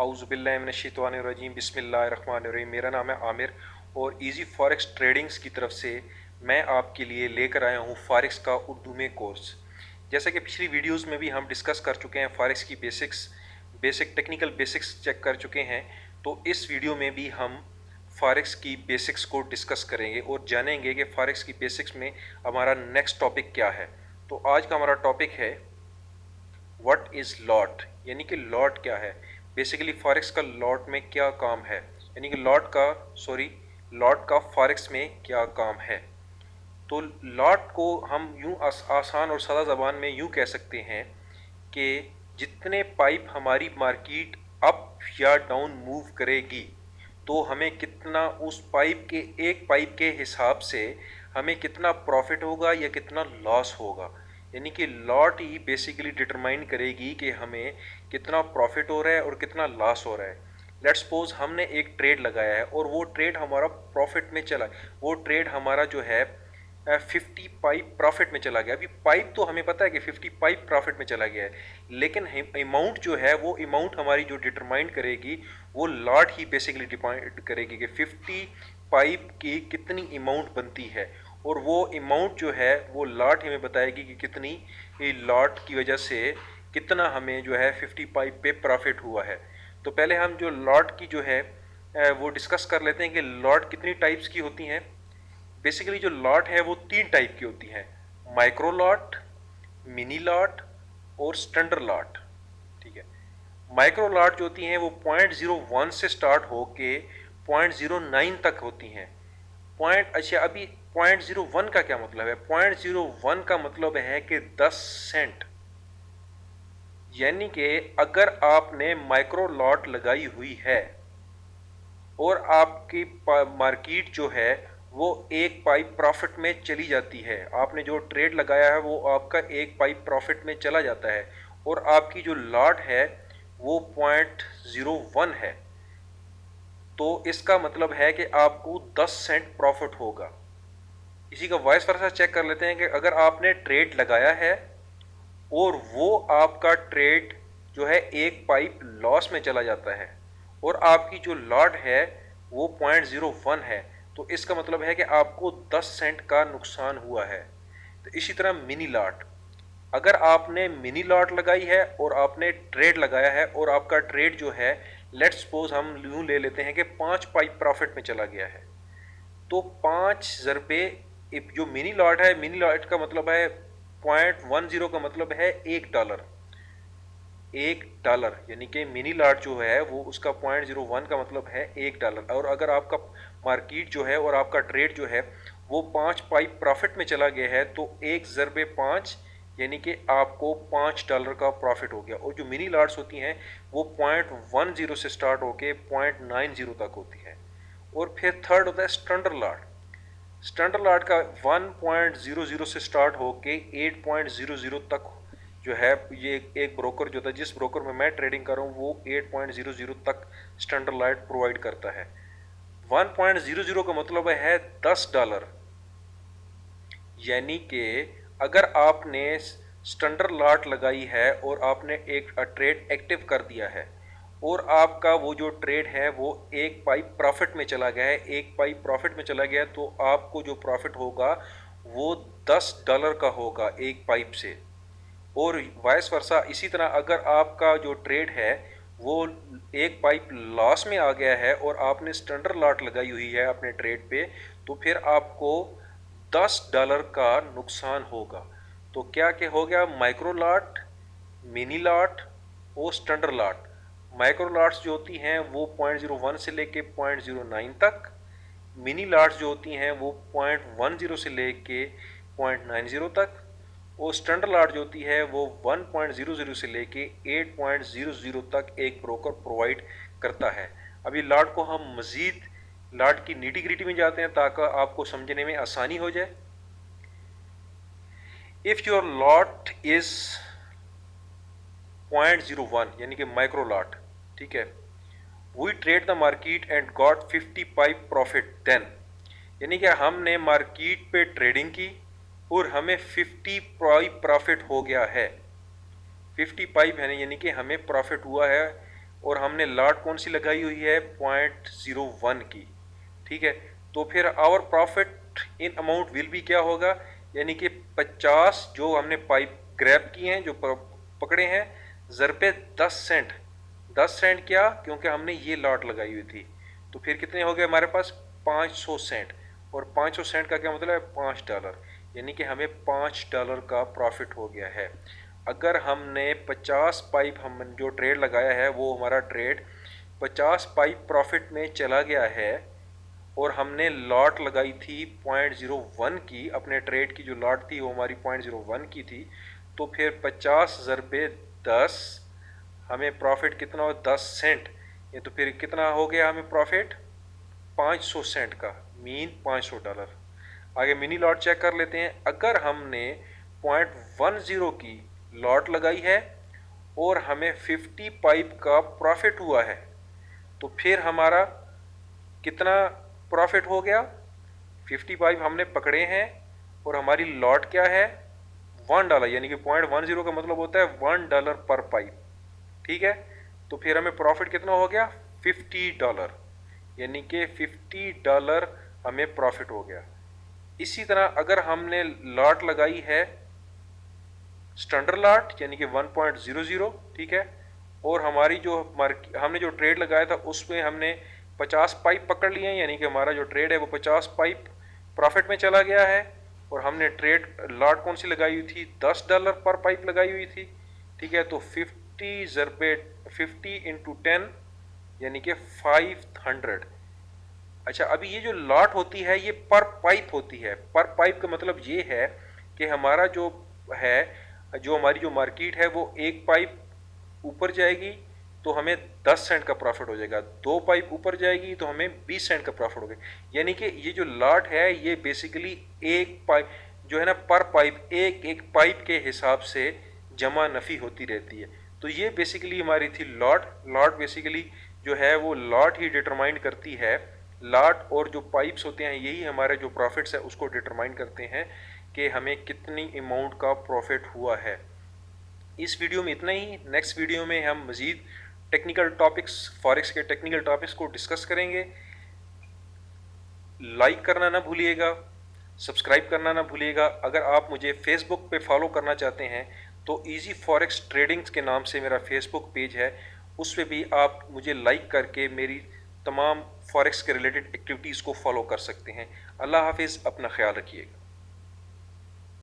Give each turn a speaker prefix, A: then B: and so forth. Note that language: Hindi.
A: आउज़ुबिल्लाहिमिनश्शैतानिर्रजीम बिस्मिल्लाहिर्रहमानिर्रहीम। मेरा नाम है आमिर और इजी फॉरेक्स ट्रेडिंग्स की तरफ से मैं आपके लिए लेकर आया हूँ फॉरेक्स का उर्दू में कोर्स। जैसा कि पिछली वीडियोस में भी हम डिस्कस कर चुके हैं, फॉरेक्स की बेसिक टेक्निकल बेसिक्स चेक कर चुके हैं। तो इस वीडियो में भी हम फॉरेक्स की बेसिक्स को डिस्कस करेंगे और जानेंगे कि फॉरेक्स की बेसिक्स में हमारा नेक्स्ट टॉपिक क्या है। तो आज का हमारा टॉपिक है व्हाट इज़ लॉट, यानी कि लॉट क्या है। बेसिकली फॉरेक्स का लॉट में क्या काम है, यानी कि लॉट का फॉरेक्स में क्या काम है। तो लॉट को हम यूं आसान और सादा ज़बान में यूं कह सकते हैं कि जितने पाइप हमारी मार्केट अप या डाउन मूव करेगी तो हमें कितना उस एक पाइप के हिसाब से हमें कितना प्रॉफिट होगा या कितना लॉस होगा। यानी कि लॉट ही बेसिकली डिटरमाइन करेगी कि हमें कितना प्रॉफिट हो रहा है और कितना लॉस हो रहा है। लेट्स सपोज हमने एक ट्रेड लगाया है और वो ट्रेड हमारा प्रॉफिट में चला, वो ट्रेड हमारा जो है 50 पाइप प्रॉफिट में चला गया। अभी पाइप तो हमें पता है कि 50 पाइप प्रॉफिट में चला गया है, लेकिन अमाउंट जो है वो अमाउंट हमारी जो डिटरमाइन करेगी वो लॉट ही बेसिकली डिपेंड करेगी कि 50 पाइप की कितनी अमाउंट बनती है, और वो अमाउंट जो है वो लॉट हमें बताएगी कि कितनी लॉट की वजह से कितना हमें जो है 50 पाइप पे प्रॉफिट हुआ है। तो पहले हम जो लॉट की जो है वो डिस्कस कर लेते हैं कि लॉट कितनी टाइप्स की होती हैं। बेसिकली जो लॉट है वो 3 टाइप की होती हैं, माइक्रो लॉट, मिनी लॉट और स्टैंडर्ड लॉट। ठीक है, माइक्रो लॉट जो होती हैं वो 0.01 से स्टार्ट होके 0.09 तक होती हैं। अभी 0.01 का क्या मतलब है? 0.01 का मतलब है कि 10 सेंट। यानी कि अगर आपने माइक्रो लॉट लगाई हुई है और आपकी मार्केट जो है वो एक पाइप प्रॉफिट में चली जाती है, आपने जो ट्रेड लगाया है वो आपका एक पाइप प्रॉफिट में चला जाता है और आपकी जो लॉट है वो 0.01 है, तो इसका मतलब है कि आपको 10 सेंट प्रॉफिट होगा। इसी का वाइस वर्सा चेक कर लेते हैं कि अगर आपने ट्रेड लगाया है और वो आपका ट्रेड जो है एक पाइप लॉस में चला जाता है और आपकी जो लॉट है वो 0.01 है, तो इसका मतलब है कि आपको 10 सेंट का नुकसान हुआ है। तो इसी तरह मिनी लॉट, अगर आपने मिनी लॉट लगाई है और आपने ट्रेड लगाया है और आपका ट्रेड जो है लेट्स सपोज हम यूं ले लेते हैं कि 5 पाइप प्रॉफिट में चला गया है, तो 5 ज़रबे जो मिनी लॉट है, मिनी लॉट का मतलब है 0.10 का मतलब है $1। $1 यानी कि मिनी लॉट जो है वो उसका 0.01 का मतलब है $1। और अगर आपका मार्केट जो है और आपका ट्रेड जो है वो 5 पाइप प्रॉफिट में चला गया है तो 1 ज़रबे 5 यानी कि आपको $5 का प्रॉफिट हो गया। और जो मिनी लॉट्स होती हैं वो 0.10 से स्टार्ट होके 0.90 तक होती है। और फिर थर्ड होता है स्टैंडर्ड लॉट। स्टैंडर्ड लॉट का 1.00 से स्टार्ट होके 8.00 तक जो है, ये एक ब्रोकर जो था, जिस ब्रोकर में मैं ट्रेडिंग कर रहा हूँ वो 8.00 तक स्टैंडर्ड लॉट प्रोवाइड करता है। 1.00 का मतलब है $10। यानी कि अगर आपने स्टैंडर्ड लॉट लगाई है और आपने एक ट्रेड एक्टिव कर दिया है और आपका वो जो ट्रेड है वो एक पाइप प्रॉफिट में चला गया है, एक पाइप प्रॉफिट में चला गया, तो आपको जो प्रॉफिट होगा वो $10 का होगा एक पाइप से। और वाइस वर्सा इसी तरह अगर आपका जो ट्रेड है वो एक पाइप लॉस में आ गया है और आपने स्टैंडर्ड लॉट लगाई हुई है अपने ट्रेड पे, तो फिर आपको $10 का नुकसान होगा। तो क्या क्या हो गया? माइक्रो लॉट, मिनी लॉट और स्टैंडर्ड लॉट। माइक्रो लॉट्स जो होती हैं वो 0.01 से लेके 0.09 तक, मिनी लॉट्स जो होती हैं वो 0.10 से लेके 0.90 तक, और स्टैंडर्ड लॉट जो होती है वो 1.00 से लेके 8.00 तक एक ब्रोकर प्रोवाइड करता है। अभी लॉट को हम मज़ीद लॉट की नीटी ग्रिटी में जाते हैं ताकि आपको समझने में आसानी हो जाए। इफ़ योर लॉट इज़ 0.01 यानी कि माइक्रो लॉट, ठीक है, we trade the market and got 50 pip profit then, यानी कि हमने मार्केट पे ट्रेडिंग की और हमें 50 पाइप प्रॉफिट हो गया है। 50 पाइप है यानी कि हमें प्रॉफिट हुआ है और हमने लॉट कौन सी लगाई हुई है 0.01 की, ठीक है। तो फिर our profit in amount will be क्या होगा, यानी कि 50 जो हमने पाइप ग्रैब किए हैं, जो पकड़े हैं, ज़रबे 10 सेंट। 10 सेंट क्या, क्योंकि हमने ये लॉट लगाई हुई थी। तो फिर कितने हो गए हमारे पास 500 सेंट, और 500 सेंट का क्या मतलब है $5, यानी कि हमें $5 का प्रॉफिट हो गया है। अगर हमने 50 पाइप हम जो ट्रेड लगाया है वो हमारा ट्रेड 50 पाइप प्रॉफिट में चला गया है, और हमने लॉट लगाई थी 0.01 की, अपने ट्रेड की जो लॉट थी वो हमारी 0.01 की थी, तो फिर 50 ज़रबे 10 हमें प्रॉफिट कितना हो 10 सेंट। ये तो फिर कितना हो गया हमें प्रॉफिट 500 सेंट का, मीन $500। आगे मिनी लॉट चेक कर लेते हैं। अगर हमने 0.10 की लॉट लगाई है और हमें 50 पाइप का प्रॉफिट हुआ है, तो फिर हमारा कितना प्रॉफिट हो गया, 50 पाइप हमने पकड़े हैं और हमारी लॉट क्या है $1, यानी कि 0.10 का मतलब होता है $1 पर पाइप, ठीक है। तो फिर हमें प्रॉफिट कितना हो गया $50, यानी कि $50 हमें प्रॉफिट हो गया। इसी तरह अगर हमने लॉट लगाई है स्टैंडर्ड लॉट यानी कि 1.00, ठीक है, और हमारी जो हमने जो ट्रेड लगाया था उसमें हमने 50 पाइप पकड़ लिए हैं, यानी कि हमारा जो ट्रेड है वो 50 पाइप प्रॉफिट में चला गया है, और हमने ट्रेड लॉट कौन सी लगाई हुई थी $10 पर पाइप लगाई हुई थी, ठीक है। तो 50 ज़रबे 50 इंटू 10 यानी कि 500। अच्छा, अभी ये जो लॉट होती है ये पर पाइप होती है। पर पाइप का मतलब ये है कि हमारा जो है, जो हमारी जो मार्केट है वो एक पाइप ऊपर जाएगी तो हमें 10 सेंट का प्रॉफिट हो जाएगा, 2 पाइप ऊपर जाएगी तो हमें 20 सेंट का प्रॉफिट हो गया। यानी कि ये जो लॉट है ये बेसिकली एक पाइप जो है ना, पर पाइप एक एक पाइप के हिसाब से जमा नफ़ी होती रहती है। तो ये बेसिकली हमारी थी लॉट। लॉट बेसिकली जो है वो लॉट ही डिटरमाइन करती है, लॉट और जो पाइप्स होते हैं यही हमारे जो प्रॉफिट्स है उसको डिटरमाइन करते हैं कि हमें कितनी अमाउंट का प्रॉफिट हुआ है। इस वीडियो में इतना ही। नेक्स्ट वीडियो में हम मज़ीद टेक्निकल टॉपिक्स, फॉरेक्स के टेक्निकल टॉपिक्स को डिस्कस करेंगे। लाइक करना ना भूलिएगा, सब्सक्राइब करना ना भूलिएगा। अगर आप मुझे फेसबुक पे फॉलो करना चाहते हैं तो इजी फॉरेक्स ट्रेडिंग्स के नाम से मेरा फेसबुक पेज है, उस पर भी आप मुझे लाइक करके मेरी तमाम फॉरेक्स के रिलेटेड एक्टिविटीज़ को फॉलो कर सकते हैं। अल्लाह हाफिज़, अपना ख्याल रखिएगा।